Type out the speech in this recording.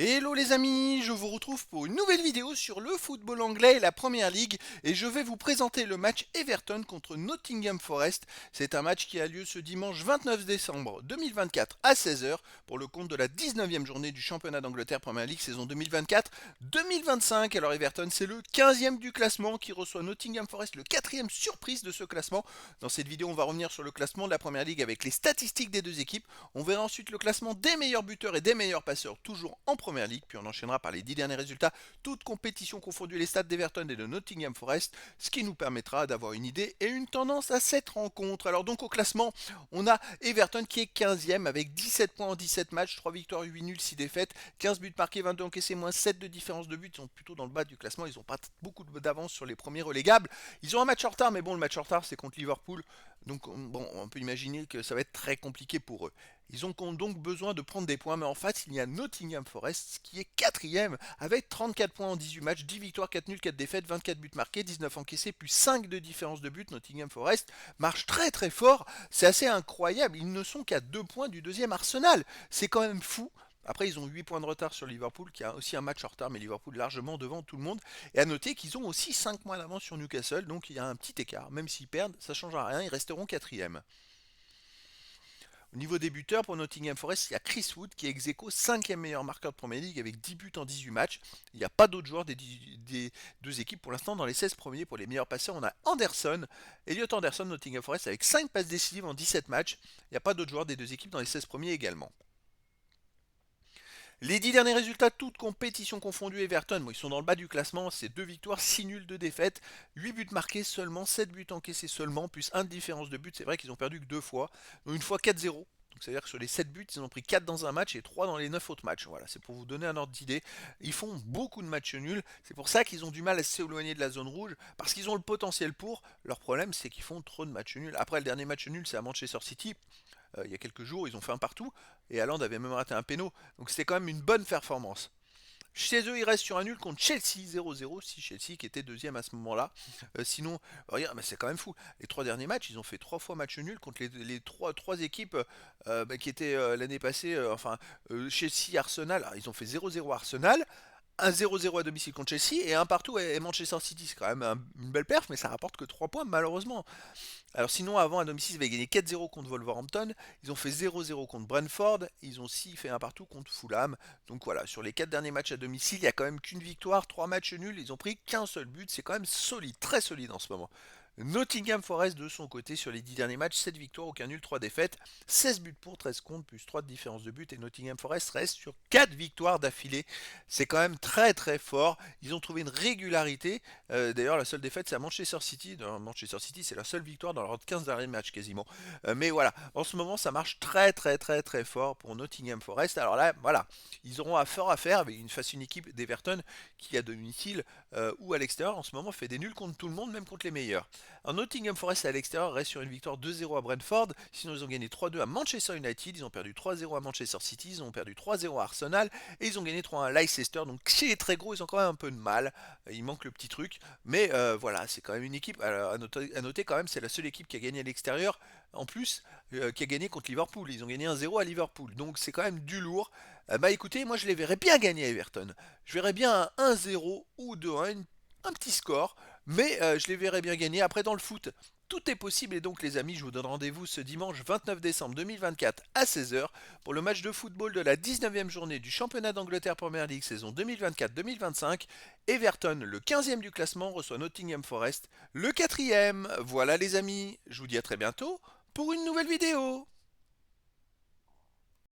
Hello les amis, je vous retrouve pour une nouvelle vidéo sur le football anglais et la Première Ligue et je vais vous présenter le match Everton contre Nottingham Forest. C'est un match qui a lieu ce dimanche 29 décembre 2024 à 16 h pour le compte de la 19e journée du championnat d'Angleterre Première Ligue saison 2024-2025. Alors Everton c'est le 15e du classement qui reçoit Nottingham Forest, le 4e surprise de ce classement. Dans cette vidéo on va revenir sur le classement de la Première Ligue avec les statistiques des deux équipes. On verra ensuite le classement des meilleurs buteurs et des meilleurs passeurs toujours en Première Ligue, puis on enchaînera par les 10 derniers résultats, toutes compétitions confondues, les stats d'Everton et de Nottingham Forest, ce qui nous permettra d'avoir une idée et une tendance à cette rencontre. Alors donc au classement, on a Everton qui est 15e avec 17 points en 17 matchs, 3 victoires, 8 nuls, 6 défaites, 15 buts marqués, 22 encaissés, moins 7 de différence de but. Ils sont plutôt dans le bas du classement, ils n'ont pas beaucoup d'avance sur les premiers relégables. Ils ont un match en retard, mais bon, le match en retard c'est contre Liverpool, donc bon, on peut imaginer que ça va être très compliqué pour eux. Ils ont donc besoin de prendre des points, mais en face, il y a Nottingham Forest qui est 4e avec 34 points en 18 matchs, 10 victoires, 4 nuls, 4 défaites, 24 buts marqués, 19 encaissés, plus 5 de différence de but. Nottingham Forest marche très très fort, c'est assez incroyable, ils ne sont qu'à 2 points du deuxième Arsenal, c'est quand même fou. Après, ils ont 8 points de retard sur Liverpool, qui a aussi un match en retard, mais Liverpool largement devant tout le monde. Et à noter qu'ils ont aussi 5 points d'avance sur Newcastle, donc il y a un petit écart. Même s'ils perdent, ça ne changera rien, ils resteront 4e. Au niveau des buteurs, pour Nottingham Forest, il y a Chris Wood qui est ex aequo 5e meilleur marqueur de Premier League avec 10 buts en 18 matchs. Il n'y a pas d'autres joueurs des deux équipes pour l'instant dans les 16 premiers. Pour les meilleurs passeurs, on a Anderson, Elliot Anderson, Nottingham Forest avec 5 passes décisives en 17 matchs. Il n'y a pas d'autres joueurs des deux équipes dans les 16 premiers également. Les 10 derniers résultats, toutes compétitions confondues, Everton, bon, ils sont dans le bas du classement, c'est 2 victoires, 6 nuls, 2 défaites, 8 buts marqués seulement, 7 buts encaissés seulement, plus 1 de différence de but, c'est vrai qu'ils ont perdu que 2 fois, donc une fois 4-0. Donc c'est-à-dire que sur les 7 buts, ils ont pris 4 dans un match et 3 dans les 9 autres matchs. Voilà, c'est pour vous donner un ordre d'idée. Ils font beaucoup de matchs nuls. C'est pour ça qu'ils ont du mal à s'éloigner de la zone rouge, parce qu'ils ont le potentiel pour. Leur problème, c'est qu'ils font trop de matchs nuls. Après, le dernier match nul, c'est à Manchester City. Il y a quelques jours, ils ont fait un partout. Et Haaland avait même raté un péno. Donc c'était quand même une bonne performance. Chez eux, ils restent sur un nul contre Chelsea 0-0, si Chelsea qui était deuxième à ce moment-là. Sinon, regarde, mais c'est quand même fou. Les 3 derniers matchs, ils ont fait 3 fois match nul contre les trois équipes qui étaient l'année passée. Chelsea, Arsenal, alors, ils ont fait 0-0 Arsenal, un 0-0 à domicile contre Chelsea et un partout à Manchester City. C'est quand même une belle perf, mais ça rapporte que 3 points malheureusement. Alors sinon, avant à domicile, ils avaient gagné 4-0 contre Wolverhampton, ils ont fait 0-0 contre Brentford, ils ont aussi fait un partout contre Fulham. Donc voilà, sur les 4 derniers matchs à domicile, il n'y a quand même qu'une victoire, 3 matchs nuls, ils ont pris qu'un seul but, c'est quand même solide, très solide en ce moment. Nottingham Forest de son côté sur les 10 derniers matchs, 7 victoires, aucun nul, 3 défaites, 16 buts pour, 13 contre, plus 3 de différence de but et Nottingham Forest reste sur 4 victoires d'affilée. C'est quand même très très fort, ils ont trouvé une régularité. D'ailleurs la seule défaite c'est à Manchester City. Manchester City c'est la seule victoire dans leurs 15 derniers matchs quasiment. Mais voilà, en ce moment ça marche très très très très fort pour Nottingham Forest. Alors là voilà, ils auront fort à faire avec une équipe d'Everton qui à domicile ou à l'extérieur en ce moment fait des nuls contre tout le monde, même contre les meilleurs. En Nottingham Forest à l'extérieur reste sur une victoire 2-0 à Brentford, sinon ils ont gagné 3-2 à Manchester United, ils ont perdu 3-0 à Manchester City, ils ont perdu 3-0 à Arsenal et ils ont gagné 3-1 à Leicester. Donc chez les très gros ils ont quand même un peu de mal, il manque le petit truc, mais voilà, c'est quand même une équipe, alors, à noter quand même c'est la seule équipe qui a gagné à l'extérieur, en plus qui a gagné contre Liverpool, ils ont gagné 1-0 à Liverpool, donc c'est quand même du lourd. Bah écoutez, moi je les verrais bien gagner à Everton, je verrais bien un 1-0 ou 2-1, un petit score, mais je les verrai bien gagner. Après, dans le foot, tout est possible. Et donc, les amis, je vous donne rendez-vous ce dimanche 29 décembre 2024 à 16 h pour le match de football de la 19e journée du championnat d'Angleterre Premier League saison 2024-2025. Everton, le 15e du classement, reçoit Nottingham Forest, le 4e. Voilà, les amis, je vous dis à très bientôt pour une nouvelle vidéo.